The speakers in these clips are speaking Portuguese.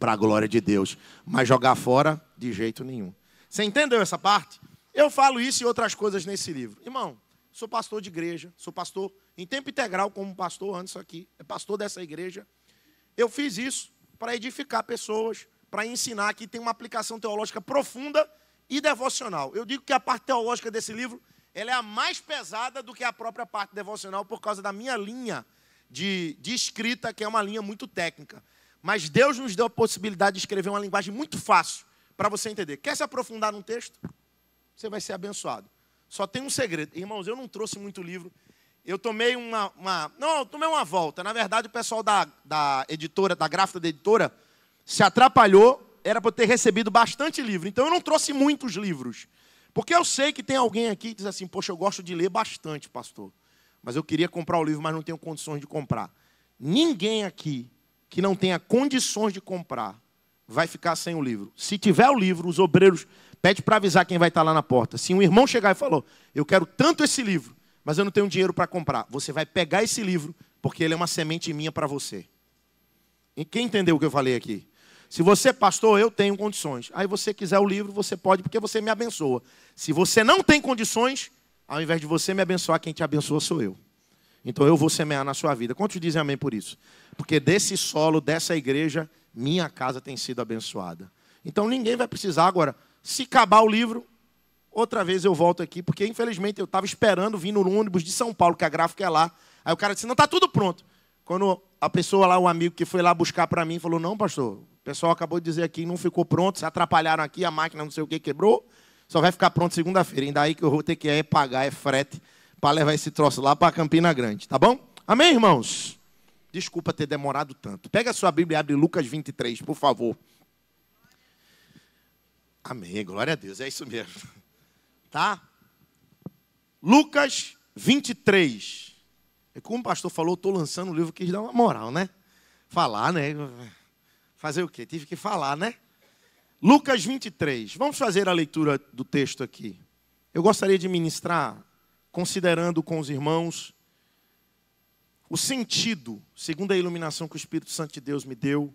para a glória de Deus. Mas jogar fora, de jeito nenhum. Você entendeu essa parte? Eu falo isso e outras coisas nesse livro. Irmão, sou pastor de igreja, sou pastor em tempo integral como pastor antes aqui, é pastor dessa igreja. Eu fiz isso para edificar pessoas, para ensinar que tem uma aplicação teológica profunda e devocional. Eu digo que a parte teológica desse livro, ela é a mais pesada do que a própria parte devocional por causa da minha linha de escrita, que é uma linha muito técnica. Mas Deus nos deu a possibilidade de escrever uma linguagem muito fácil para você entender. Quer se aprofundar num texto? Você vai ser abençoado. Só tem um segredo. Irmãos, eu não trouxe muito livro. Eu tomei tomei uma volta. Na verdade, o pessoal da editora, da gráfica da editora, se atrapalhou. Era para eu ter recebido bastante livro. Então, eu não trouxe muitos livros. Porque eu sei que tem alguém aqui que diz assim, poxa, eu gosto de ler bastante, pastor. Mas eu queria comprar o livro, mas não tenho condições de comprar. Ninguém aqui que não tenha condições de comprar vai ficar sem o livro. Se tiver o livro, os obreiros pedem para avisar quem vai estar lá na porta. Se um irmão chegar e falou, eu quero tanto esse livro, mas eu não tenho dinheiro para comprar. Você vai pegar esse livro, porque ele é uma semente minha para você. E quem entendeu o que eu falei aqui? Se você, pastor, eu tenho condições. Aí você quiser o livro, você pode, porque você me abençoa. Se você não tem condições, ao invés de você me abençoar, quem te abençoa sou eu. Então eu vou semear na sua vida. Quantos dizem amém por isso? Porque desse solo, dessa igreja, minha casa tem sido abençoada. Então ninguém vai precisar agora. Se acabar o livro, outra vez eu volto aqui, porque infelizmente eu estava esperando vir no ônibus de São Paulo, que a gráfica é lá. Aí o cara disse, não, está tudo pronto. Quando a pessoa lá, o amigo que foi lá buscar para mim, falou, não, pastor, o pessoal acabou de dizer aqui, não ficou pronto, se atrapalharam aqui, a máquina não sei o que quebrou, só vai ficar pronto segunda-feira. Ainda aí que eu vou ter que pagar, frete, para levar esse troço lá para Campina Grande, tá bom? Amém, irmãos? Desculpa ter demorado tanto. Pega a sua Bíblia e abre Lucas 23, por favor. Amém, glória a Deus, é isso mesmo. Tá? Lucas 23. E como o pastor falou, estou lançando um livro que quis dar uma moral, né? Falar, né? Fazer o quê? Tive que falar, né? Lucas 23. Vamos fazer a leitura do texto aqui. Eu gostaria de ministrar, considerando com os irmãos, o sentido, segundo a iluminação que o Espírito Santo de Deus me deu,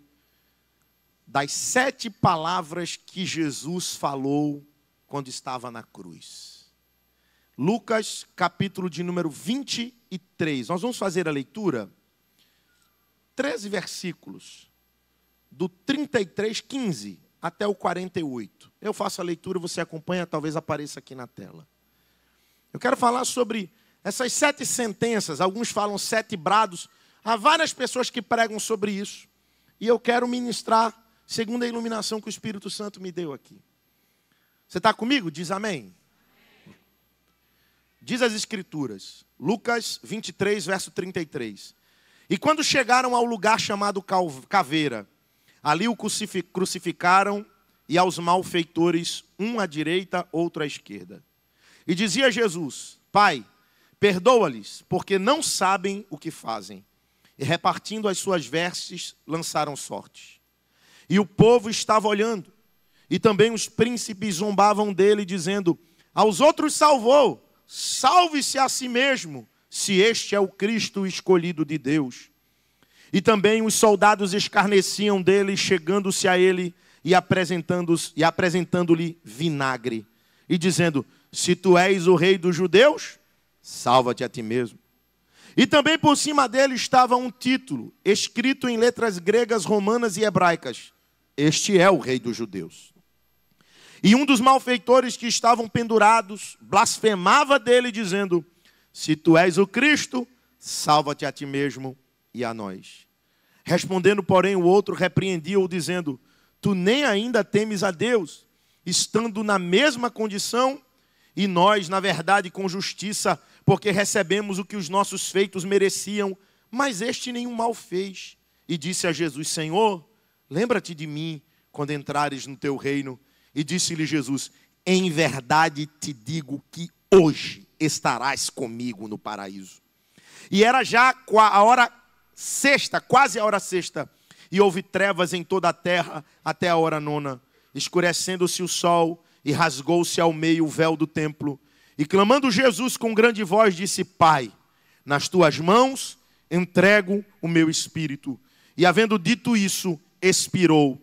das 7 palavras que Jesus falou quando estava na cruz. Lucas, capítulo de número 23. Nós vamos fazer a leitura, 13 versículos, do 33:15 até o 48. Eu faço a leitura, você acompanha, talvez apareça aqui na tela. Eu quero falar sobre essas 7 sentenças, alguns falam 7 brados. Há várias pessoas que pregam sobre isso. E eu quero ministrar segundo a iluminação que o Espírito Santo me deu aqui. Você está comigo? Diz amém. Diz as Escrituras, Lucas 23, verso 33. E quando chegaram ao lugar chamado Caveira, ali o crucificaram e aos malfeitores, um à direita, outro à esquerda. E dizia Jesus, Pai, perdoa-lhes, porque não sabem o que fazem. E repartindo as suas vestes, lançaram sortes. E o povo estava olhando. E também os príncipes zombavam dele, dizendo, aos outros salvou, salve-se a si mesmo, se este é o Cristo escolhido de Deus. E também os soldados escarneciam dele, chegando-se a ele e apresentando-lhe vinagre. E dizendo, se tu és o rei dos judeus, salva-te a ti mesmo. E também por cima dele estava um título, escrito em letras gregas, romanas e hebraicas. Este é o rei dos judeus. E um dos malfeitores que estavam pendurados blasfemava dele, dizendo, se tu és o Cristo, salva-te a ti mesmo e a nós. Respondendo, porém, o outro repreendia-o, dizendo, tu nem ainda temes a Deus, estando na mesma condição, e nós, na verdade, com justiça, porque recebemos o que os nossos feitos mereciam, mas este nenhum mal fez. E disse a Jesus, Senhor, lembra-te de mim quando entrares no teu reino. E disse-lhe Jesus, em verdade te digo que hoje estarás comigo no paraíso. E era já a hora sexta, quase a hora sexta, e houve trevas em toda a terra até a hora nona, escurecendo-se o sol e rasgou-se ao meio o véu do templo. E clamando Jesus com grande voz, disse, Pai, nas tuas mãos entrego o meu espírito. E havendo dito isso, expirou.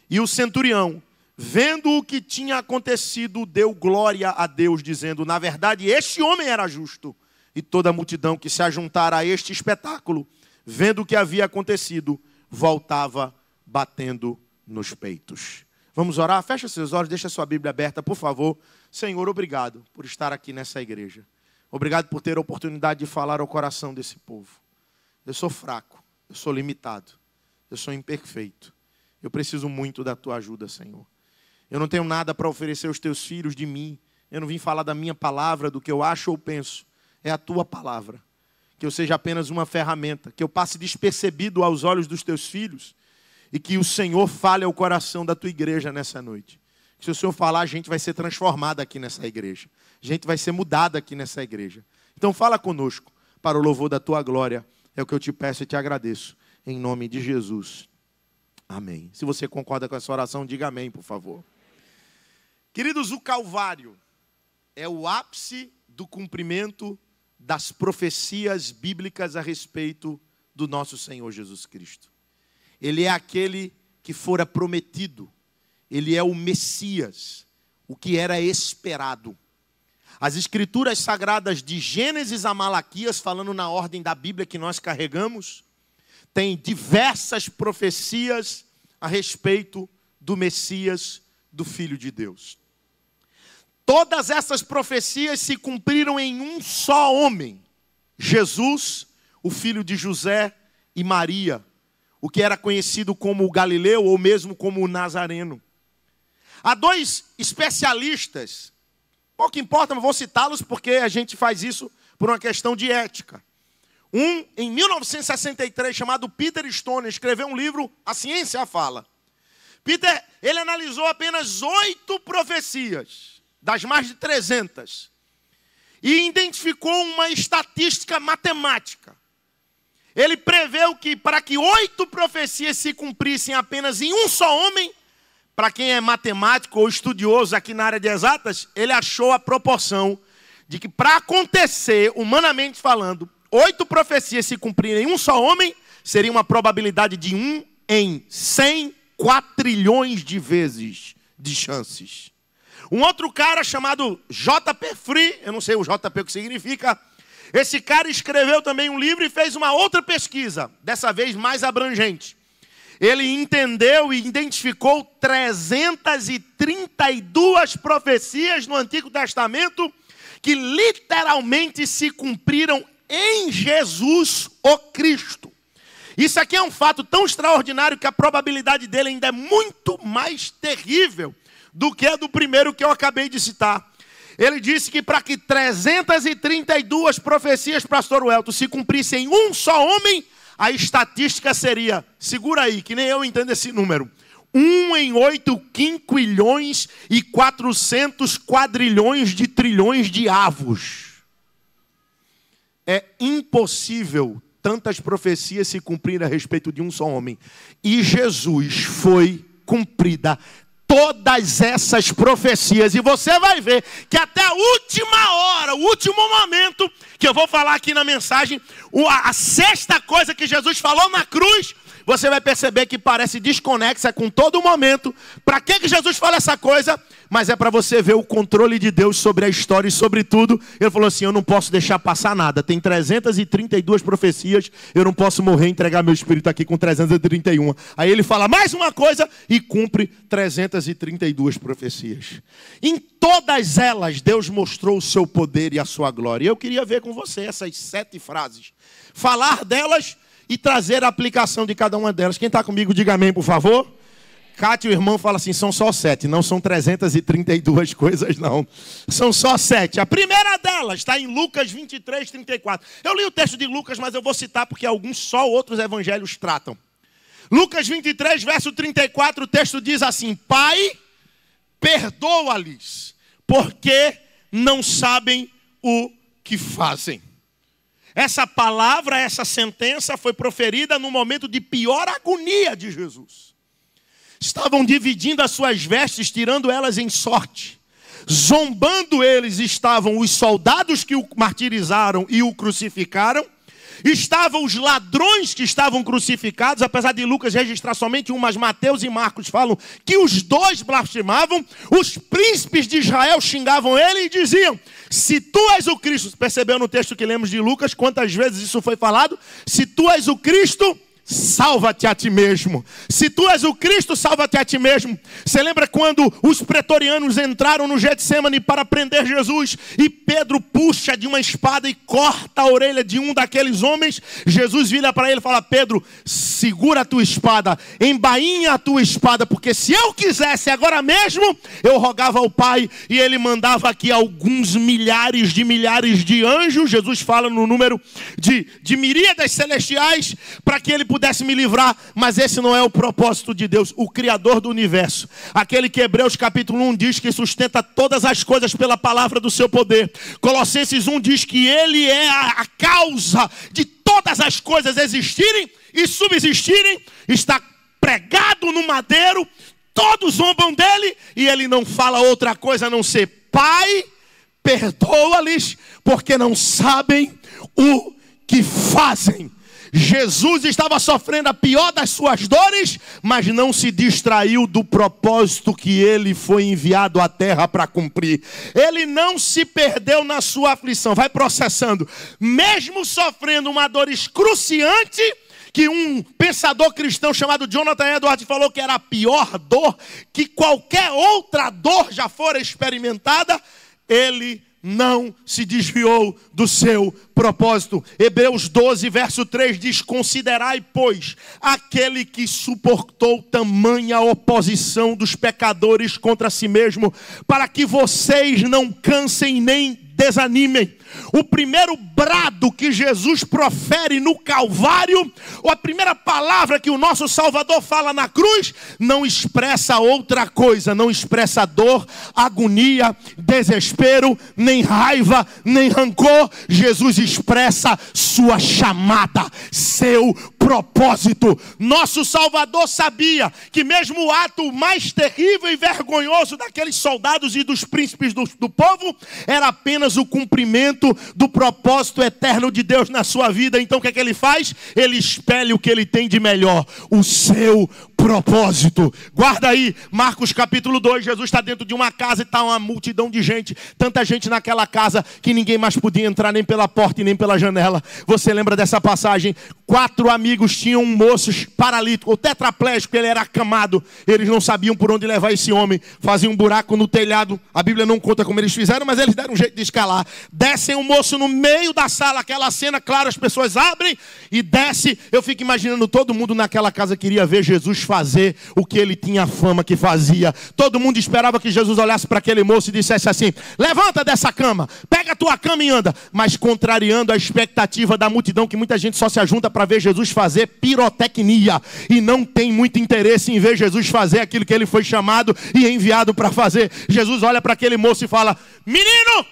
E o centurião, vendo o que tinha acontecido, deu glória a Deus, dizendo: na verdade, este homem era justo. E toda a multidão que se ajuntara a este espetáculo, vendo o que havia acontecido, voltava batendo nos peitos. Vamos orar? Fecha seus olhos, deixa sua Bíblia aberta, por favor. Senhor, obrigado por estar aqui nessa igreja. Obrigado por ter a oportunidade de falar ao coração desse povo. Eu sou fraco, eu sou limitado, eu sou imperfeito. Eu preciso muito da tua ajuda, Senhor. Eu não tenho nada para oferecer aos teus filhos de mim. Eu não vim falar da minha palavra, do que eu acho ou penso. É a tua palavra. Que eu seja apenas uma ferramenta, que eu passe despercebido aos olhos dos teus filhos e que o Senhor fale ao coração da tua igreja nessa noite. Se o Senhor falar, a gente vai ser transformada aqui nessa igreja. A gente vai ser mudada aqui nessa igreja. Então fala conosco, para o louvor da tua glória. É o que eu te peço e te agradeço. Em nome de Jesus. Amém. Se você concorda com essa oração, diga amém, por favor. Queridos, o Calvário é o ápice do cumprimento das profecias bíblicas a respeito do nosso Senhor Jesus Cristo. Ele é aquele que fora prometido. Ele é o Messias, o que era esperado. As escrituras sagradas de Gênesis a Malaquias, falando na ordem da Bíblia que nós carregamos, tem diversas profecias a respeito do Messias, do Filho de Deus. Todas essas profecias se cumpriram em um só homem, Jesus, o filho de José e Maria, o que era conhecido como o Galileu ou mesmo como o Nazareno. Há dois especialistas, pouco importa, mas vou citá-los porque a gente faz isso por uma questão de ética. Um, em 1963, chamado Peter Stone, escreveu um livro, A Ciência a Fala. Peter, ele analisou apenas 8 profecias, das mais de 300, e identificou uma estatística matemática. Ele preveu que para que 8 profecias se cumprissem apenas em um só homem, para quem é matemático ou estudioso aqui na área de exatas, ele achou a proporção de que para acontecer, humanamente falando, 8 profecias se cumprirem em um só homem, seria uma probabilidade de 1 em 100 quatrilhões de vezes de chances. Um outro cara chamado J.P. Free, eu não sei o J.P. o que significa, esse cara escreveu também um livro e fez uma outra pesquisa, dessa vez mais abrangente. Ele entendeu e identificou 332 profecias no Antigo Testamento que literalmente se cumpriram em Jesus, o Cristo. Isso aqui é um fato tão extraordinário que a probabilidade dele ainda é muito mais terrível do que a do primeiro que eu acabei de citar. Ele disse que para que 332 profecias, pastor Welton, se cumprissem em um só homem, a estatística seria, segura aí, que nem eu entendo esse número, 1 em 8 quinquilhões e 400 quadrilhões de trilhões de avos. É impossível tantas profecias se cumprirem a respeito de um só homem. E Jesus foi cumprida todas essas profecias. E você vai ver que até a última hora, o último momento, que eu vou falar aqui na mensagem, a sexta coisa que Jesus falou na cruz, você vai perceber que parece desconexa com todo o momento. Para que Jesus fala essa coisa? Mas é para você ver o controle de Deus sobre a história e sobre tudo. Ele falou assim, eu não posso deixar passar nada. Tem 332 profecias, eu não posso morrer e entregar meu espírito aqui com 331. Aí ele fala mais uma coisa e cumpre 332 profecias. Em todas elas, Deus mostrou o seu poder e a sua glória. Eu queria ver com você essas 7 frases. Falar delas e trazer a aplicação de cada uma delas. Quem está comigo, diga amém, por favor. Cátia, o irmão, fala assim, são só 7, não são 332 coisas, não. São só 7. A primeira delas está em Lucas 23, 34. Eu li o texto de Lucas, mas eu vou citar porque alguns só outros evangelhos tratam. Lucas 23, verso 34, o texto diz assim, Pai, perdoa-lhes, porque não sabem o que fazem. Essa palavra, essa sentença foi proferida no momento de pior agonia de Jesus. Estavam dividindo as suas vestes, tirando elas em sorte. Zombando eles estavam os soldados que o martirizaram e o crucificaram. estavam os ladrões que estavam crucificados, apesar de Lucas registrar somente um, mas Mateus e Marcos falam que os dois blasfemavam. Os príncipes de Israel xingavam ele e diziam: se tu és o Cristo, percebeu no texto que lemos de Lucas quantas vezes isso foi falado? Se tu és o Cristo, salva-te a ti mesmo. Se tu és o Cristo, salva-te a ti mesmo. Você lembra quando os pretorianos entraram no Getsemane para prender Jesus e Pedro puxa de uma espada e corta a orelha de um daqueles homens? Jesus vira para ele e fala: Pedro, segura a tua espada, embainha a tua espada, porque se eu quisesse agora mesmo, eu rogava ao Pai e ele mandava aqui alguns milhares de anjos. Jesus fala no número de miríadas celestiais para que ele pudesse me livrar, mas esse não é o propósito de Deus, o Criador do universo, aquele que Hebreus capítulo 1 diz que sustenta todas as coisas pela palavra do seu poder. Colossenses 1 diz que ele é a causa de todas as coisas existirem e subsistirem, está pregado no madeiro, todos zombam dele e ele não fala outra coisa a não ser: Pai, perdoa-lhes, porque não sabem o que fazem. Jesus estava sofrendo a pior das suas dores, mas não se distraiu do propósito que ele foi enviado à terra para cumprir. Ele não se perdeu na sua aflição. Vai processando. Mesmo sofrendo uma dor excruciante, que um pensador cristão chamado Jonathan Edwards falou que era a pior dor, que qualquer outra dor já fora experimentada, ele não se desviou do seu propósito. Hebreus 12, verso 3 diz: considerai, pois, aquele que suportou tamanha oposição dos pecadores contra si mesmo, para que vocês não cansem nem desanimem. O primeiro brado que Jesus profere no Calvário, ou a primeira palavra que o nosso Salvador fala na cruz, não expressa outra coisa, não expressa dor, agonia, desespero, nem raiva, nem rancor. Jesus expressa sua chamada, seu propósito. Nosso Salvador sabia que mesmo o ato mais terrível e vergonhoso daqueles soldados e dos príncipes do povo era apenas o cumprimento do propósito eterno de Deus na sua vida. Então o que é que ele faz? Ele espelha o que ele tem de melhor, o seu propósito. Guarda aí, Marcos capítulo 2, Jesus está dentro de uma casa e está uma multidão de gente, tanta gente naquela casa que ninguém mais podia entrar nem pela porta e nem pela janela. Você lembra dessa passagem? 4 amigos tinham um moço paralítico, ou tetraplégico, ele era acamado, eles não sabiam por onde levar esse homem, faziam um buraco no telhado, a Bíblia não conta como eles fizeram, mas eles deram um jeito de escalar, descem o moço no meio da sala, aquela cena, claro, as pessoas abrem e desce. Eu fico imaginando, todo mundo naquela casa queria ver Jesus fazer o que ele tinha fama que fazia. Todo mundo esperava que Jesus olhasse para aquele moço e dissesse assim: levanta dessa cama, pega a tua cama e anda. Mas contrariando a expectativa da multidão, que muita gente só se ajunta para ver Jesus fazer pirotecnia e não tem muito interesse em ver Jesus fazer aquilo que ele foi chamado e enviado para fazer. Jesus olha para aquele moço e fala: menino,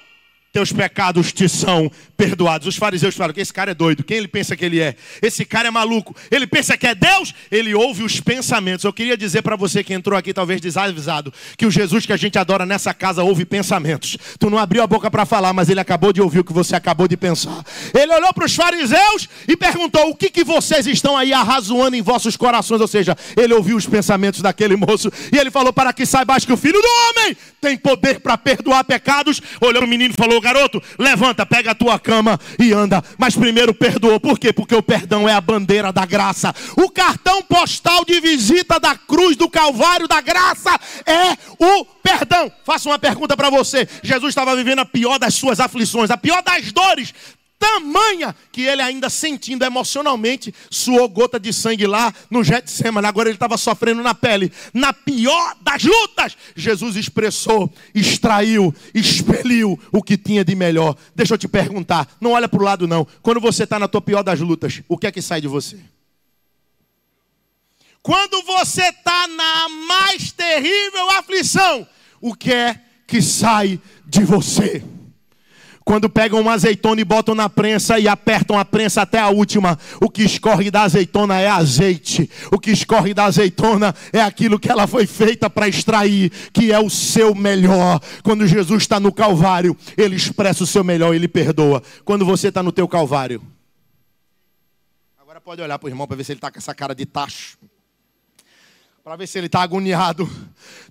teus pecados te são perdoados. Os fariseus falam que esse cara é doido. Quem ele pensa que ele é? Esse cara é maluco. Ele pensa que é Deus? Ele ouve os pensamentos. Eu queria dizer para você que entrou aqui talvez desavisado, que o Jesus que a gente adora nessa casa ouve pensamentos. Tu não abriu a boca para falar, mas ele acabou de ouvir o que você acabou de pensar. Ele olhou para os fariseus e perguntou: o que vocês estão aí arrazoando em vossos corações? Ou seja, ele ouviu os pensamentos daquele moço e ele falou: para que saibais que o Filho do Homem tem poder para perdoar pecados. Olhou para o menino e falou: garoto, levanta, pega a tua cama e anda. Mas primeiro perdoou. Por quê? Porque o perdão é a bandeira da graça. O cartão postal de visita da cruz do Calvário da graça é o perdão. Faço uma pergunta para você. Jesus estava vivendo a pior das suas aflições, a pior das dores, tamanha que ele ainda sentindo emocionalmente suou gota de sangue lá no Getsemane. Agora ele estava sofrendo na pele. Na pior das lutas, Jesus expressou, extraiu, expeliu o que tinha de melhor. Deixa eu te perguntar, não olha para o lado não. Quando você está na tua pior das lutas, o que é que sai de você? Quando você está na mais terrível aflição, o que é que sai de você? Quando pegam uma azeitona e botam na prensa e apertam a prensa até a última, o que escorre da azeitona é azeite. O que escorre da azeitona é aquilo que ela foi feita para extrair, que é o seu melhor. Quando Jesus está no Calvário, ele expressa o seu melhor, ele perdoa. Quando você está no teu Calvário, pode olhar para o irmão para ver se ele está com essa cara de tacho. Para ver se ele está agoniado.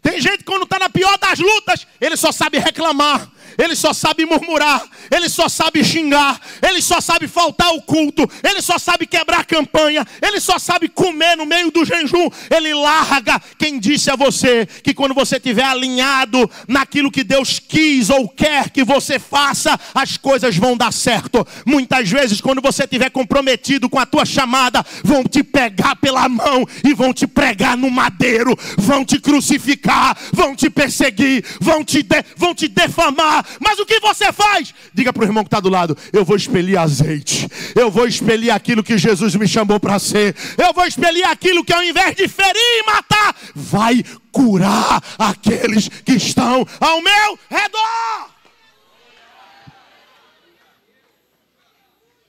Tem gente que quando está na pior das lutas, ele só sabe reclamar, ele só sabe murmurar, ele só sabe xingar, ele só sabe faltar ao culto, ele só sabe quebrar a campanha, ele só sabe comer no meio do jejum. Ele larga. Quem disse a você que quando você estiver alinhado naquilo que Deus quis ou quer que você faça, as coisas vão dar certo? Muitas vezes quando você estiver comprometido com a tua chamada, vão te pegar pela mão e vão te pregar no madeiro, vão te crucificar, vão te perseguir, vão te defamar. Mas o que você faz? Diga para o irmão que está do lado: eu vou expelir azeite, eu vou expelir aquilo que Jesus me chamou para ser, eu vou expelir aquilo que ao invés de ferir e matar, vai curar aqueles que estão ao meu redor.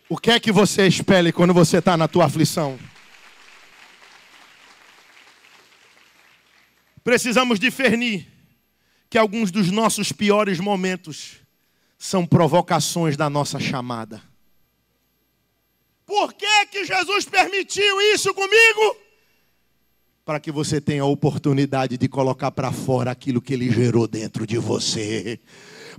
O que é que você expele quando você está na tua aflição? Precisamos discernir que alguns dos nossos piores momentos são provocações da nossa chamada. Por que Jesus permitiu isso comigo? Para que você tenha a oportunidade de colocar para fora aquilo que Ele gerou dentro de você.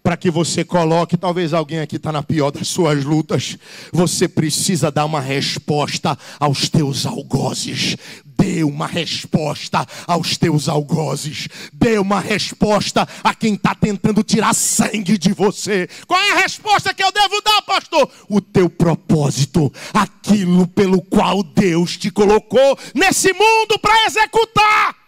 Para que você coloque, talvez alguém aqui está na pior das suas lutas. Você precisa dar uma resposta aos teus algozes. Dê uma resposta aos teus algozes. Dê uma resposta a quem está tentando tirar sangue de você. Qual é a resposta que eu devo dar, pastor? O teu propósito. Aquilo pelo qual Deus te colocou nesse mundo para executar.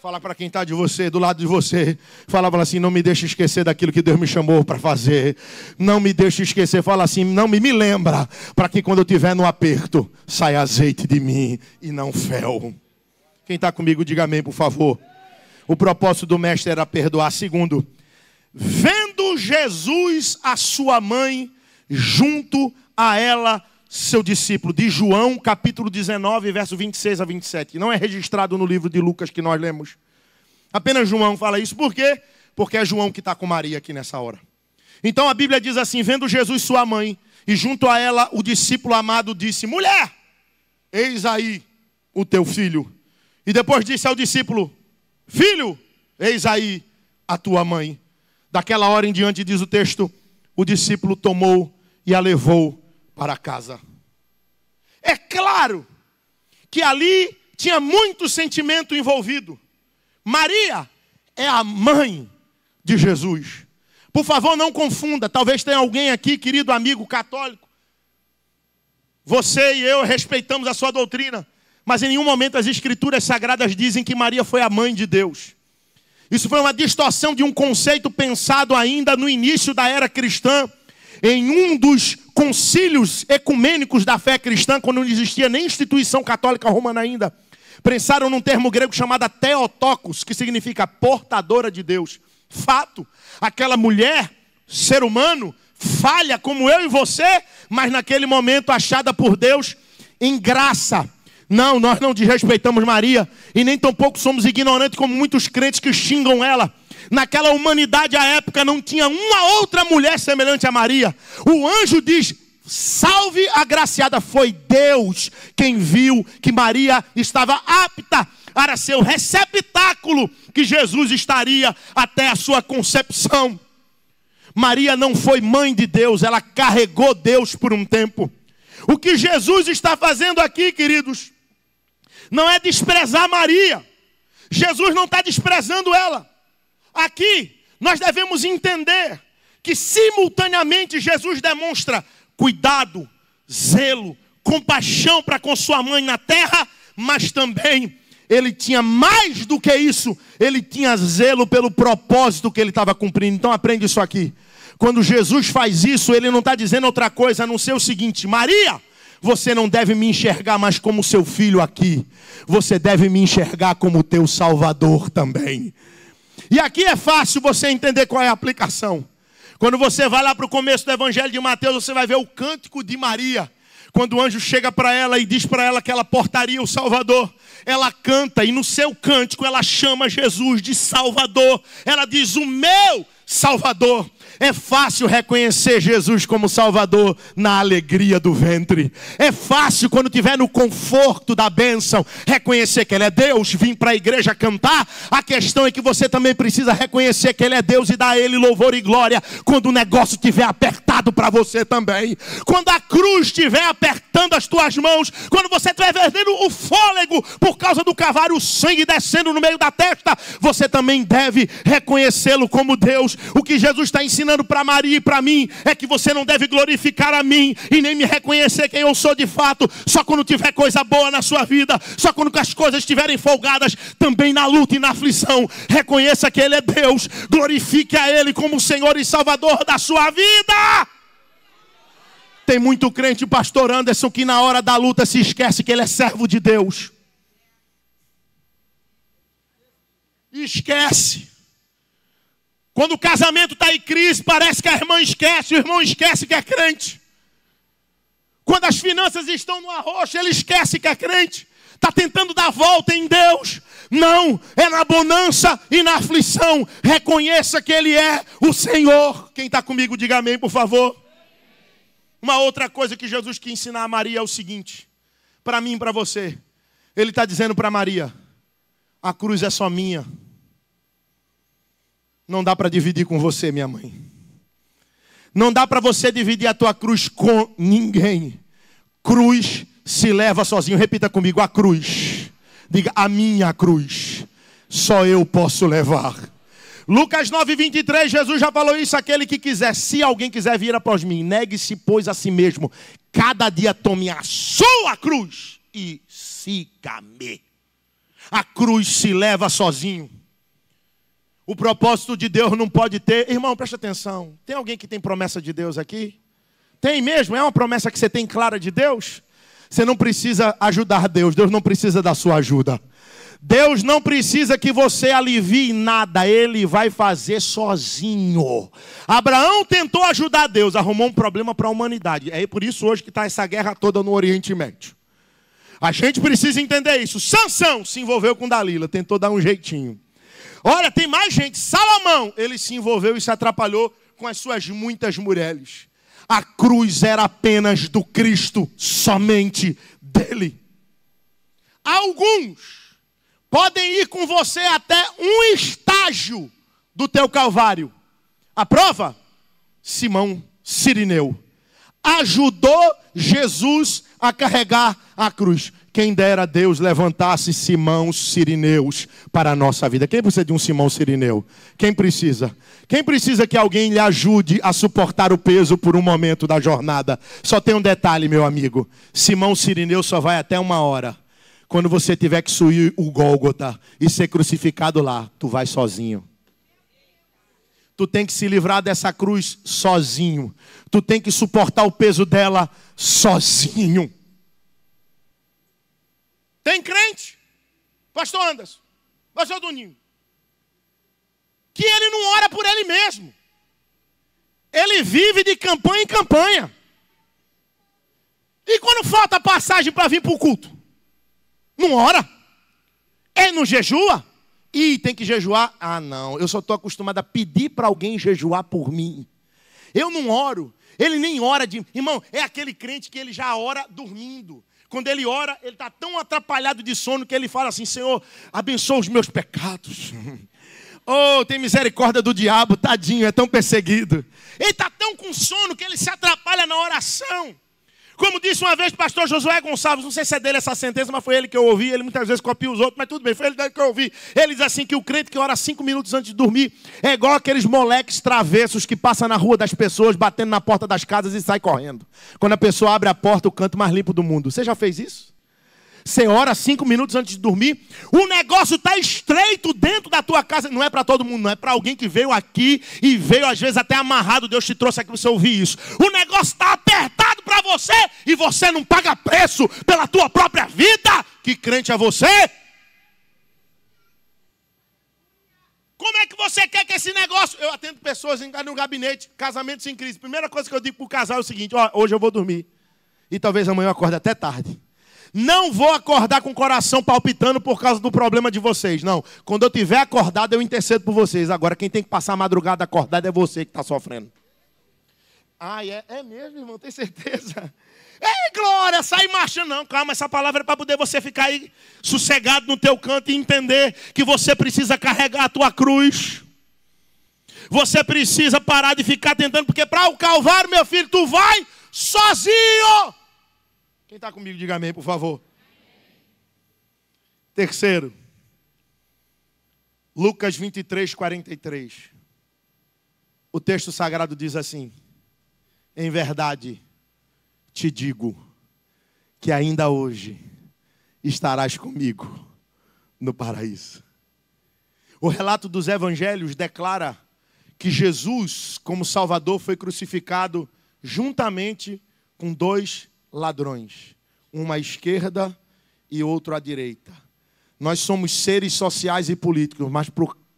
Fala para quem está de você, do lado de você. Fala assim: não me deixe esquecer daquilo que Deus me chamou para fazer. Não me deixe esquecer. Fala assim: não me lembra. Para que quando eu estiver no aperto, saia azeite de mim e não fel. Quem está comigo, diga amém, por favor. O propósito do mestre era perdoar. Segundo, vendo Jesus a sua mãe, junto a ela seu discípulo, de João, capítulo 19, verso 26 a 27. Não é registrado no livro de Lucas que nós lemos. Apenas João fala isso. Por quê? Porque é João que está com Maria aqui nessa hora. Então a Bíblia diz assim: vendo Jesus sua mãe, e junto a ela o discípulo amado disse: mulher, eis aí o teu filho. E depois disse ao discípulo: filho, eis aí a tua mãe. Daquela hora em diante, diz o texto, o discípulo tomou e a levou para casa. É claro que ali tinha muito sentimento envolvido. Maria é a mãe de Jesus. Por favor, não confunda. Talvez tenha alguém aqui, querido amigo católico. Você e eu respeitamos a sua doutrina, mas em nenhum momento as escrituras sagradas dizem que Maria foi a mãe de Deus. Isso foi uma distorção de um conceito pensado ainda no início da era cristã, em um dos concílios ecumênicos da fé cristã, quando não existia nem instituição católica romana ainda. Pensaram num termo grego chamado Theotokos, que significa portadora de Deus. Fato, aquela mulher, ser humano, falha como eu e você, mas naquele momento achada por Deus em graça. Não, nós não desrespeitamos Maria, e nem tampouco somos ignorantes como muitos crentes que xingam ela. Naquela humanidade, à época, não tinha uma outra mulher semelhante a Maria. O anjo diz: salve agraciada. Foi Deus quem viu que Maria estava apta para ser o receptáculo que Jesus estaria até a sua concepção. Maria não foi mãe de Deus, ela carregou Deus por um tempo. O que Jesus está fazendo aqui, queridos, não é desprezar Maria. Jesus não está desprezando ela. Aqui, nós devemos entender que simultaneamente Jesus demonstra cuidado, zelo, compaixão para com sua mãe na terra, mas também ele tinha mais do que isso, ele tinha zelo pelo propósito que ele estava cumprindo. Então aprende isso aqui. Quando Jesus faz isso, ele não está dizendo outra coisa a não ser o seguinte: Maria, você não deve me enxergar mais como seu filho aqui, você deve me enxergar como teu Salvador também. E aqui é fácil você entender qual é a aplicação. Quando você vai lá para o começo do Evangelho de Mateus, você vai ver o cântico de Maria. Quando o anjo chega para ela e diz para ela que ela portaria o Salvador, ela canta, e no seu cântico ela chama Jesus de Salvador. Ela diz: o meu Salvador. É fácil reconhecer Jesus como Salvador na alegria do ventre. É fácil, quando estiver no conforto da bênção, reconhecer que Ele é Deus, vir para a igreja cantar. A questão é que você também precisa reconhecer que Ele é Deus e dar a Ele louvor e glória quando o negócio estiver apertado para você também. Quando a cruz estiver apertando as tuas mãos, quando você estiver perdendo o fôlego por causa do cavalo, o sangue descendo no meio da testa, você também deve reconhecê-lo como Deus. O que Jesus está ensinando para Maria e para mim é que você não deve glorificar a mim e nem me reconhecer quem eu sou de fato só quando tiver coisa boa na sua vida, só quando as coisas estiverem folgadas. Também na luta e na aflição, reconheça que Ele é Deus, glorifique a Ele como Senhor e Salvador da sua vida. Tem muito crente, pastor Anderson, que na hora da luta se esquece que ele é servo de Deus. Esquece. Quando o casamento está em crise, parece que a irmã esquece, o irmão esquece que é crente. Quando as finanças estão no arroxo, ele esquece que é crente. Está tentando dar volta em Deus. Não, é na bonança e na aflição. Reconheça que Ele é o Senhor. Quem está comigo, diga amém, por favor. Uma outra coisa que Jesus quis ensinar a Maria é o seguinte. Para mim e para você. Ele está dizendo para Maria: a cruz é só minha. Não dá para dividir com você, minha mãe. Não dá para você dividir a tua cruz com ninguém. Cruz se leva sozinho. Repita comigo: a cruz. Diga: a minha cruz. Só eu posso levar. Lucas 9:23, Jesus já falou isso: aquele que quiser, se alguém quiser vir após mim, negue-se, pois, a si mesmo. Cada dia tome a sua cruz e siga-me. A cruz se leva sozinho. O propósito de Deus não pode ter... Irmão, presta atenção. Tem alguém que tem promessa de Deus aqui? Tem mesmo? É uma promessa que você tem clara de Deus? Você não precisa ajudar Deus. Deus não precisa da sua ajuda. Deus não precisa que você alivie nada. Ele vai fazer sozinho. Abraão tentou ajudar Deus. Arrumou um problema para a humanidade. É por isso hoje que está essa guerra toda no Oriente Médio. A gente precisa entender isso. Sansão se envolveu com Dalila. Tentou dar um jeitinho. Olha, tem mais gente. Salomão, ele se envolveu e se atrapalhou com as suas muitas mulheres. A cruz era apenas do Cristo, somente dele. Alguns podem ir com você até um estágio do teu calvário. A prova? Simão Cirineu ajudou Jesus a carregar a cruz. Quem dera Deus levantasse Simãos Cirineus para a nossa vida. Quem precisa de um Simão Cirineu? Quem precisa? Quem precisa que alguém lhe ajude a suportar o peso por um momento da jornada? Só tem um detalhe, meu amigo. Simão Cirineu só vai até 1 hora. Quando você tiver que subir o Gólgota e ser crucificado lá, tu vai sozinho. Tu tem que se livrar dessa cruz sozinho. Tu tem que suportar o peso dela sozinho. Tem crente, pastor Anderson, pastor Doninho, que ele não ora por ele mesmo. Ele vive de campanha em campanha. E quando falta passagem para vir para o culto? Não ora. Ele não jejua. Ih, tem que jejuar. Ah, não, eu só estou acostumado a pedir para alguém jejuar por mim. Eu não oro. Ele nem ora de... Irmão, é aquele crente que ele já ora dormindo. Quando ele ora, ele está tão atrapalhado de sono que ele fala assim: Senhor, abençoa os meus pecados. Oh, tem misericórdia do diabo, tadinho, é tão perseguido. Ele está tão com sono que ele se atrapalha na oração. Como disse uma vez o pastor Josué Gonçalves, não sei se é dele essa sentença, mas foi ele que eu ouvi. Ele muitas vezes copia os outros, mas tudo bem, foi ele que eu ouvi. Ele diz assim que o crente que ora 5 minutos antes de dormir é igual aqueles moleques travessos que passam na rua das pessoas, batendo na porta das casas e sai correndo. Quando a pessoa abre a porta, o canto mais limpo do mundo. Você já fez isso? Você ora 5 minutos antes de dormir, o negócio está estreito dentro da tua casa. Não é para todo mundo, não. É para alguém que veio aqui e veio às vezes até amarrado. Deus te trouxe aqui para você ouvir isso. O negócio está apertado para você e você não paga preço pela tua própria vida. Que crente é você? Como é que você quer que esse negócio... Eu atendo pessoas no gabinete, casamentos em crise. Primeira coisa que eu digo para o casal é o seguinte: ó, hoje eu vou dormir. E talvez amanhã eu acorde até tarde. Não vou acordar com o coração palpitando por causa do problema de vocês. Não. Quando eu tiver acordado, eu intercedo por vocês. Agora, quem tem que passar a madrugada acordado é você que está sofrendo. Ah, é mesmo, irmão? Tem certeza? Ei, glória, sai marcha. Não, calma, essa palavra é para poder você ficar aí sossegado no teu canto e entender que você precisa carregar a tua cruz. Você precisa parar de ficar tentando, porque para o Calvário, meu filho, tu vai sozinho. Quem está comigo, diga amém, por favor. Terceiro, Lucas 23, 43. O texto sagrado diz assim: em verdade te digo que ainda hoje estarás comigo no paraíso. O relato dos evangelhos declara que Jesus, como Salvador, foi crucificado juntamente com dois ladrões, um à esquerda e outro à direita. Nós somos seres sociais e políticos, mas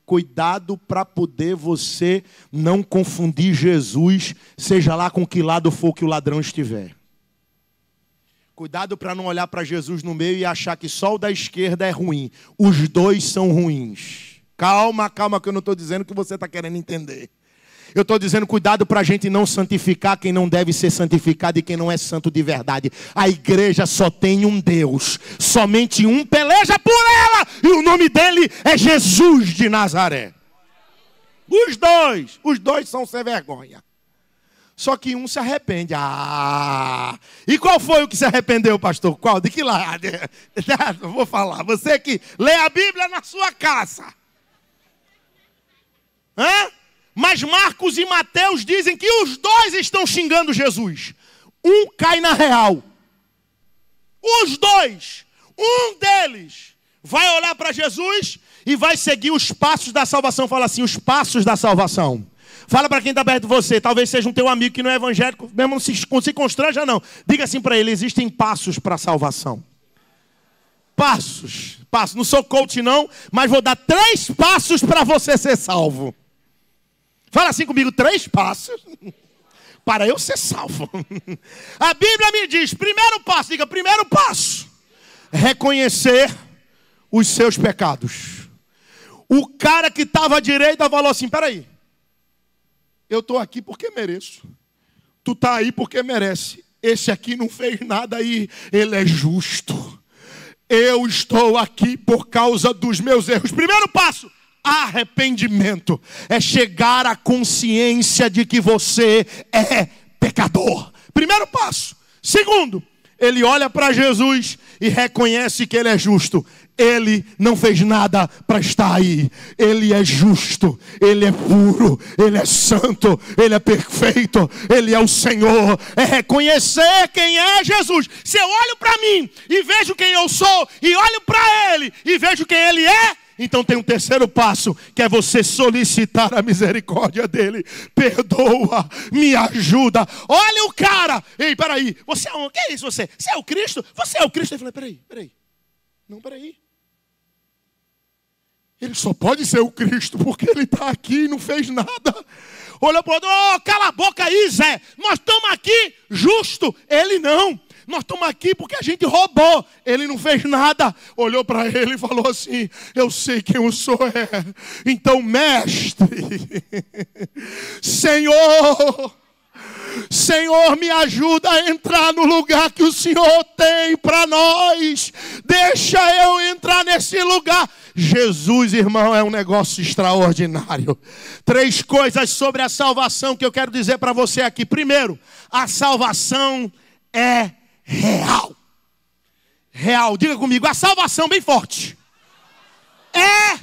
cuidado para poder você não confundir Jesus, seja lá com que lado for que o ladrão estiver. Cuidado para não olhar para Jesus no meio e achar que só o da esquerda é ruim. Os dois são ruins. Calma, calma, que eu não estou dizendo que você está querendo entender. Eu estou dizendo, cuidado para a gente não santificar quem não deve ser santificado e quem não é santo de verdade. A igreja só tem um Deus. Somente um peleja por ela. E o nome dele é Jesus de Nazaré. Os dois são sem vergonha. Só que um se arrepende. E qual foi o que se arrependeu, pastor? Qual? De que lado? Vou falar. Você que lê a Bíblia na sua casa. Mas Marcos e Mateus dizem que os dois estão xingando Jesus. Um cai na real. Os dois. Um deles vai olhar para Jesus e vai seguir os passos da salvação. Fala assim, os passos da salvação. Fala para quem está perto de você. Talvez seja um teu amigo que não é evangélico. Mesmo não se constranja, não. Diga assim para ele, existem passos para a salvação. Passos. Não sou coach não, mas vou dar 3 passos para você ser salvo. Fala assim comigo, 3 passos para eu ser salvo. A Bíblia me diz, primeiro passo, diga, primeiro passo, reconhecer os seus pecados. O cara que estava à direita falou assim, peraí, eu estou aqui porque mereço. Tu está aí porque merece. Esse aqui não fez nada aí, ele é justo. Eu estou aqui por causa dos meus erros. Primeiro passo, arrependimento. É chegar à consciência de que você é pecador. Primeiro passo. Segundo, ele olha para Jesus e reconhece que ele é justo. Ele não fez nada para estar aí. Ele é justo, ele é puro, ele é santo, ele é perfeito, ele é o Senhor. É reconhecer quem é Jesus. Se eu olho para mim e vejo quem eu sou, e olho para ele e vejo quem ele é, então tem um terceiro passo, que é você solicitar a misericórdia dele. Perdoa, me ajuda. Olha o cara. Ei, peraí, você é o que é isso você? Você é o Cristo? Você é o Cristo? Eu falei, peraí. Não, peraí. Ele só pode ser o Cristo porque ele está aqui e não fez nada. Olha para o outro, cala a boca aí, Zé. Nós estamos aqui justo. Ele não. Nós estamos aqui porque a gente roubou. Ele não fez nada. Olhou para ele e falou assim, eu sei quem o Senhor é. Então, mestre, Senhor, me ajuda a entrar no lugar que o Senhor tem para nós. Deixa eu entrar nesse lugar. Jesus, irmão, é um negócio extraordinário. 3 coisas sobre a salvação que eu quero dizer para você aqui. Primeiro, a salvação é real. Real, diga comigo, a salvação bem forte. É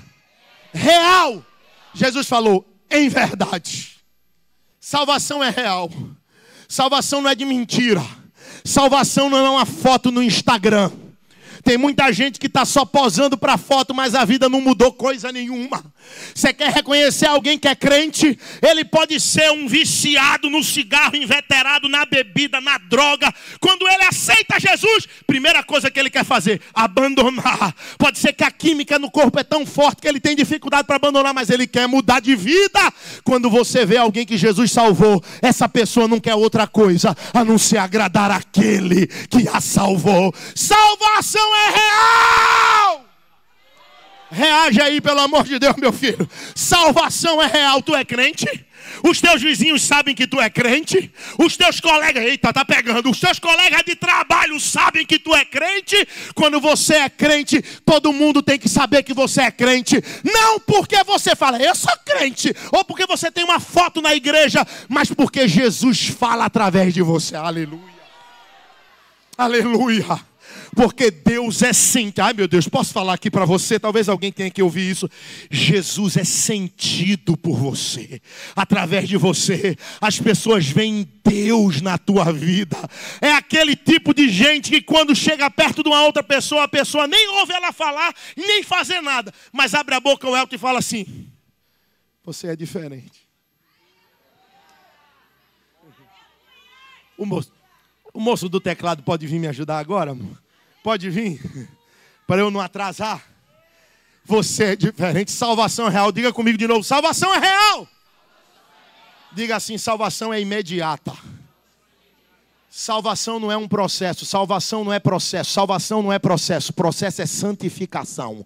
real. Jesus falou, em verdade. Salvação é real. Salvação não é de mentira. Salvação não é uma foto no Instagram. Tem muita gente que está só posando para foto, mas a vida não mudou coisa nenhuma. Você quer reconhecer alguém que é crente? Ele pode ser um viciado no cigarro, inveterado na bebida, na droga. Quando ele aceita Jesus, primeira coisa que ele quer fazer, abandonar. Pode ser que a química no corpo é tão forte que ele tem dificuldade para abandonar, mas ele quer mudar de vida. Quando você vê alguém que Jesus salvou, essa pessoa não quer outra coisa a não ser agradar aquele que a salvou. Salvação é real! Reage aí, pelo amor de Deus, meu filho. Salvação é real. Tu é crente? Os teus vizinhos sabem que tu é crente? Os teus colegas, eita, tá pegando. Os teus colegas de trabalho sabem que tu é crente? Quando você é crente, todo mundo tem que saber que você é crente. Não porque você fala, eu sou crente, ou porque você tem uma foto na igreja, mas porque Jesus fala através de você. Aleluia. Aleluia. Porque Deus é sentido. Ai meu Deus, posso falar aqui para você? Talvez alguém tenha que ouvir isso. Jesus é sentido por você. Através de você, as pessoas veem Deus na tua vida. É aquele tipo de gente que quando chega perto de uma outra pessoa, a pessoa nem ouve ela falar, nem fazer nada. Mas abre a boca o Elton e fala assim, você é diferente. O moço do teclado pode vir me ajudar agora, amor? Pode vir? Para eu não atrasar. Você é diferente. Salvação é real. Diga comigo de novo. Salvação é real. Diga assim, salvação é imediata. Salvação não é um processo. Salvação não é processo. Salvação não é processo. Processo é santificação.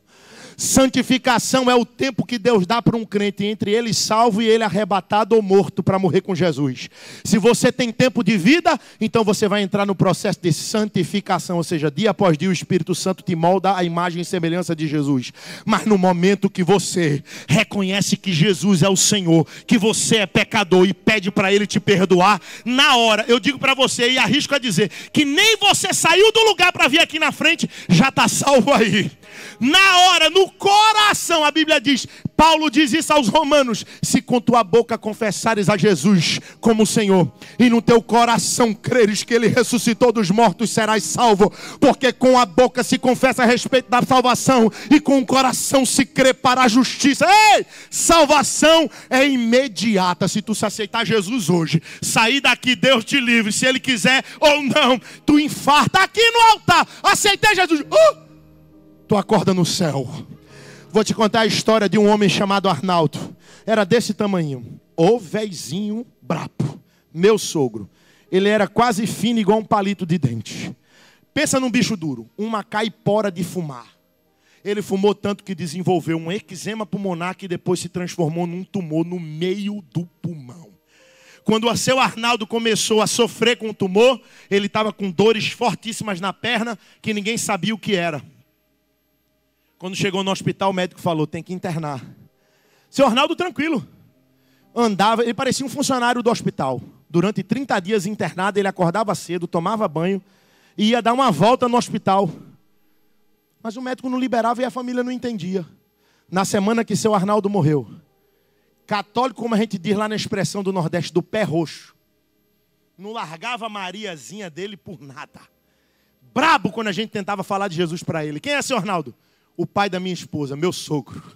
Santificação é o tempo que Deus dá para um crente entre ele salvo e ele arrebatado ou morto para morrer com Jesus. Se você tem tempo de vida, então você vai entrar no processo de santificação, ou seja, dia após dia o Espírito Santo te molda à imagem e semelhança de Jesus. Mas no momento que você reconhece que Jesus é o Senhor, que você é pecador e pede para Ele te perdoar, na hora, eu digo para você e arrisco a dizer, que nem você saiu do lugar para vir aqui na frente, já está salvo aí. Na hora, no coração, a Bíblia diz, Paulo diz isso aos romanos, se com tua boca confessares a Jesus como Senhor, e no teu coração creres que Ele ressuscitou dos mortos, serás salvo, porque com a boca se confessa a respeito da salvação, e com o coração se crê para a justiça. Ei, salvação é imediata. Se tu se aceitar Jesus hoje, sair daqui, Deus te livre, se Ele quiser ou não, tu infarta aqui no altar, aceitei Jesus, tu acorda no céu. Vou te contar a história de um homem chamado Arnaldo. Era desse tamanho. O vezinho brabo. Meu sogro. Ele era quase fino igual um palito de dente. Pensa num bicho duro. Uma caipora de fumar. Ele fumou tanto que desenvolveu um eczema pulmonar que depois se transformou num tumor no meio do pulmão. Quando o seu Arnaldo começou a sofrer com o tumor, ele estava com dores fortíssimas na perna que ninguém sabia o que era. Quando chegou no hospital, o médico falou, tem que internar. Seu Arnaldo tranquilo. Andava, ele parecia um funcionário do hospital. Durante 30 dias internado, ele acordava cedo, tomava banho e ia dar uma volta no hospital. Mas o médico não liberava e a família não entendia. Na semana que seu Arnaldo morreu, católico, como a gente diz lá na expressão do Nordeste, do pé roxo, não largava a Mariazinha dele por nada. Brabo quando a gente tentava falar de Jesus para ele. Quem é seu Arnaldo? O pai da minha esposa, meu sogro.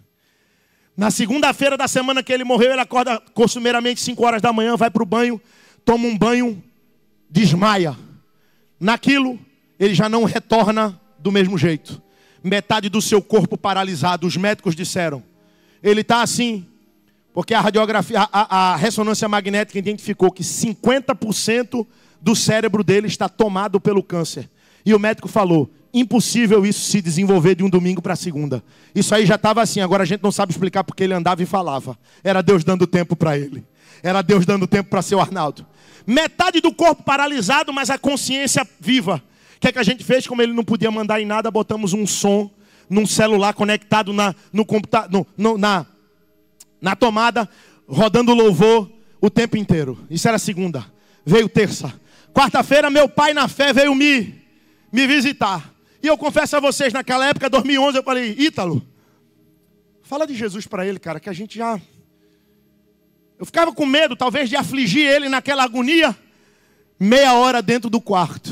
Na segunda-feira da semana que ele morreu, ele acorda costumeiramente 5 horas da manhã, vai para o banho, toma um banho, desmaia. Naquilo, ele já não retorna do mesmo jeito. Metade do seu corpo paralisado. Os médicos disseram, ele está assim, porque a radiografia, a ressonância magnética identificou que 50% do cérebro dele está tomado pelo câncer. E o médico falou, impossível isso se desenvolver de um domingo para segunda. Isso aí já estava assim, agora a gente não sabe explicar porque ele andava e falava. Era Deus dando tempo para ele. Era Deus dando tempo para seu Arnaldo. Metade do corpo paralisado, mas a consciência viva. O que é que a gente fez? Como ele não podia mandar em nada, botamos um som num celular conectado no computador, na tomada, rodando louvor o tempo inteiro. Isso era segunda. Veio terça. Quarta-feira, meu pai na fé veio me visitar. E eu confesso a vocês, naquela época, 2011, eu falei, Ítalo, fala de Jesus para ele, cara, que a gente já... Eu ficava com medo, talvez, de afligir ele naquela agonia. Meia hora dentro do quarto.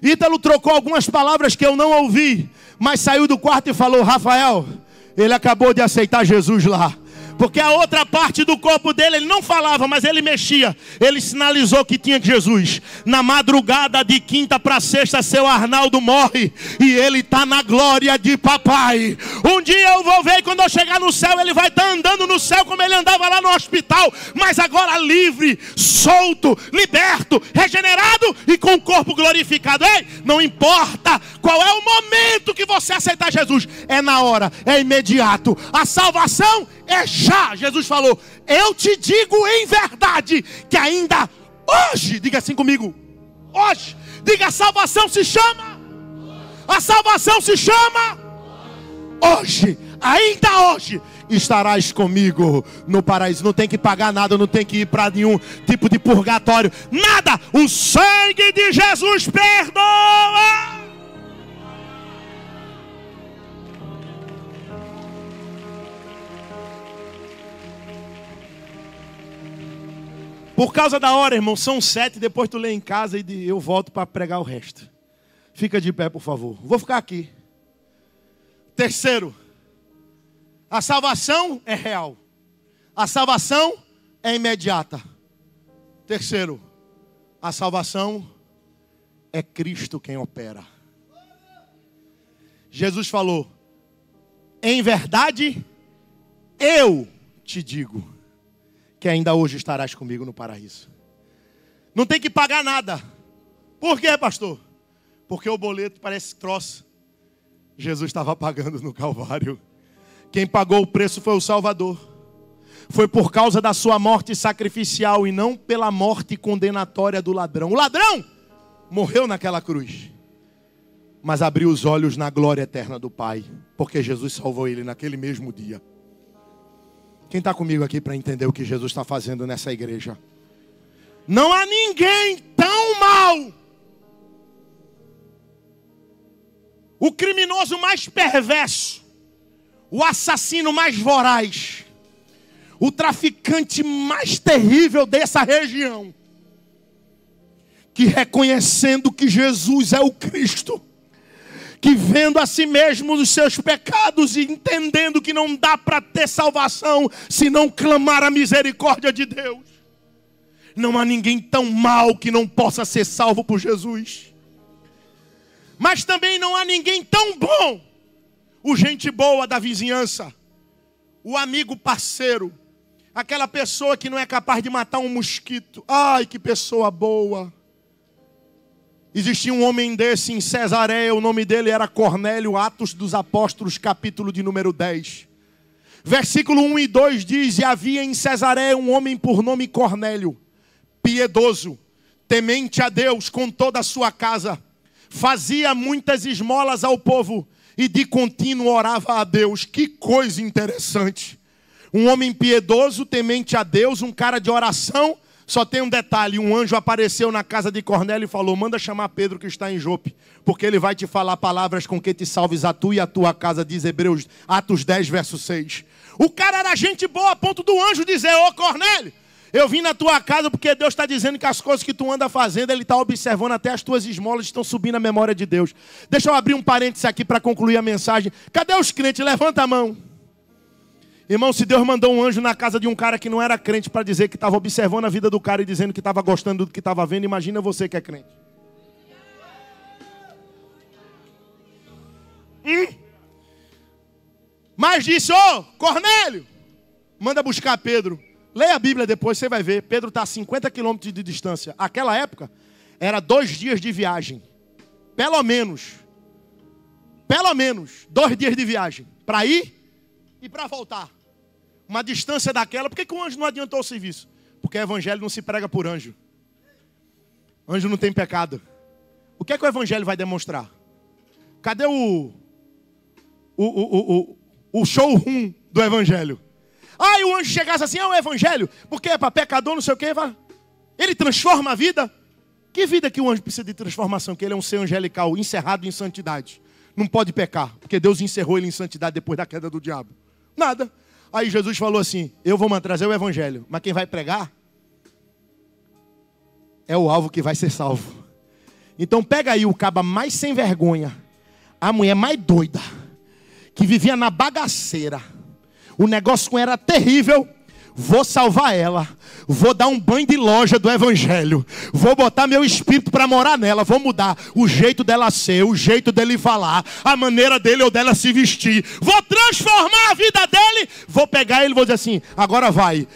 Ítalo trocou algumas palavras que eu não ouvi, mas saiu do quarto e falou: Rafael, ele acabou de aceitar Jesus lá. Porque a outra parte do corpo dele, ele não falava, mas ele mexia. Ele sinalizou que tinha Jesus. Na madrugada de quinta para sexta, seu Arnaldo morre e ele está na glória de papai. Um dia eu vou ver, e quando eu chegar no céu, ele vai estar andando no céu como ele andava lá no hospital, mas agora livre, solto, liberto, regenerado e com o corpo glorificado. Ei, não importa qual é o momento que você aceitar Jesus, é na hora, é imediato. A salvação é já. Jesus falou: eu te digo em verdade que ainda hoje, diga assim comigo, hoje, diga: a salvação se chama, a salvação se chama hoje, ainda hoje estarás comigo no paraíso. Não tem que pagar nada, não tem que ir para nenhum tipo de purgatório, nada. O sangue de Jesus perdoa. Por causa da hora, irmão, são 7, depois tu lê em casa e eu volto para pregar o resto. Fica de pé, por favor. Vou ficar aqui. Terceiro, a salvação é real. A salvação é imediata. Terceiro, a salvação é Cristo quem opera. Jesus falou: em verdade, eu te digo que ainda hoje estarás comigo no paraíso. Não tem que pagar nada. Por quê, pastor? Porque o boleto parece troço. Jesus estava pagando no Calvário. Quem pagou o preço foi o Salvador. Foi por causa da sua morte sacrificial e não pela morte condenatória do ladrão. O ladrão morreu naquela cruz, mas abriu os olhos na glória eterna do Pai, porque Jesus salvou ele naquele mesmo dia. Quem está comigo aqui para entender o que Jesus está fazendo nessa igreja? Não há ninguém tão mau. O criminoso mais perverso, o assassino mais voraz, o traficante mais terrível dessa região, que reconhecendo que Jesus é o Cristo, que vendo a si mesmo os seus pecados e entendendo que não dá para ter salvação se não clamar a misericórdia de Deus. Não há ninguém tão mau que não possa ser salvo por Jesus. Mas também não há ninguém tão bom. O gente boa da vizinhança, o amigo parceiro, aquela pessoa que não é capaz de matar um mosquito. Ai, que pessoa boa. Existia um homem desse em Cesareia, o nome dele era Cornélio, Atos dos Apóstolos, capítulo de número 10. Versículo 1 e 2 diz: e havia em Cesareia um homem por nome Cornélio, piedoso, temente a Deus com toda a sua casa, fazia muitas esmolas ao povo e de contínuo orava a Deus. Que coisa interessante. Um homem piedoso, temente a Deus, um cara de oração. Só tem um detalhe: um anjo apareceu na casa de Cornélio e falou: manda chamar Pedro que está em Jope, porque ele vai te falar palavras com que te salves a tu e a tua casa, diz Hebreus, Atos 10, verso 6. O cara era gente boa a ponto do anjo dizer: ô Cornélio, eu vim na tua casa porque Deus está dizendo que as coisas que tu anda fazendo, Ele está observando, até as tuas esmolas estão subindo à memória de Deus. Deixa eu abrir um parênteses aqui para concluir a mensagem. Cadê os crentes? Levanta a mão. Irmão, se Deus mandou um anjo na casa de um cara que não era crente para dizer que estava observando a vida do cara e dizendo que estava gostando do que estava vendo, imagina você que é crente. Mas disse: ô Cornélio, manda buscar Pedro. Leia a Bíblia depois, você vai ver. Pedro está a 50 quilômetros de distância. Aquela época, era 2 dias de viagem. Pelo menos 2 dias de viagem. Para ir e para voltar. Uma distância daquela. Por que o anjo não adiantou o serviço? Porque o evangelho não se prega por anjo. Anjo não tem pecado. O que é que o evangelho vai demonstrar? Cadê o showroom do evangelho? Ah, e o anjo chegasse assim: é o evangelho, porque é para pecador, não sei o quê. Ele transforma a vida. Que vida que o anjo precisa de transformação? Que ele é um ser angelical, encerrado em santidade. Não pode pecar, porque Deus encerrou ele em santidade depois da queda do diabo. Nada. Aí Jesus falou assim: eu vou trazer o evangelho, mas quem vai pregar é o alvo que vai ser salvo. Então pega aí o caba mais sem vergonha, a mulher mais doida, que vivia na bagaceira, o negócio com ela era terrível. Vou salvar ela, vou dar um banho de loja do evangelho, vou botar meu espírito para morar nela, vou mudar o jeito dela ser, o jeito dele falar, a maneira dele ou dela se vestir, vou transformar a vida dele, vou pegar ele e vou dizer assim, agora vai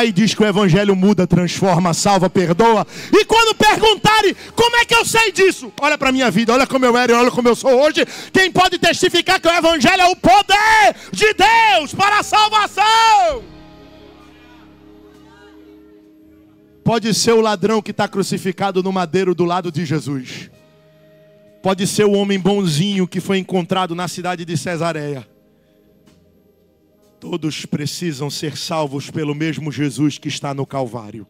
e diz que o evangelho muda, transforma, salva, perdoa. E quando perguntarem, como é que eu sei disso? Olha para a minha vida, olha como eu era e olha como eu sou hoje. Quem pode testificar que o evangelho é o poder de Deus para a salvação? Pode ser o ladrão que está crucificado no madeiro do lado de Jesus. Pode ser o homem bonzinho que foi encontrado na cidade de Cesareia. Todos precisam ser salvos pelo mesmo Jesus que está no Calvário.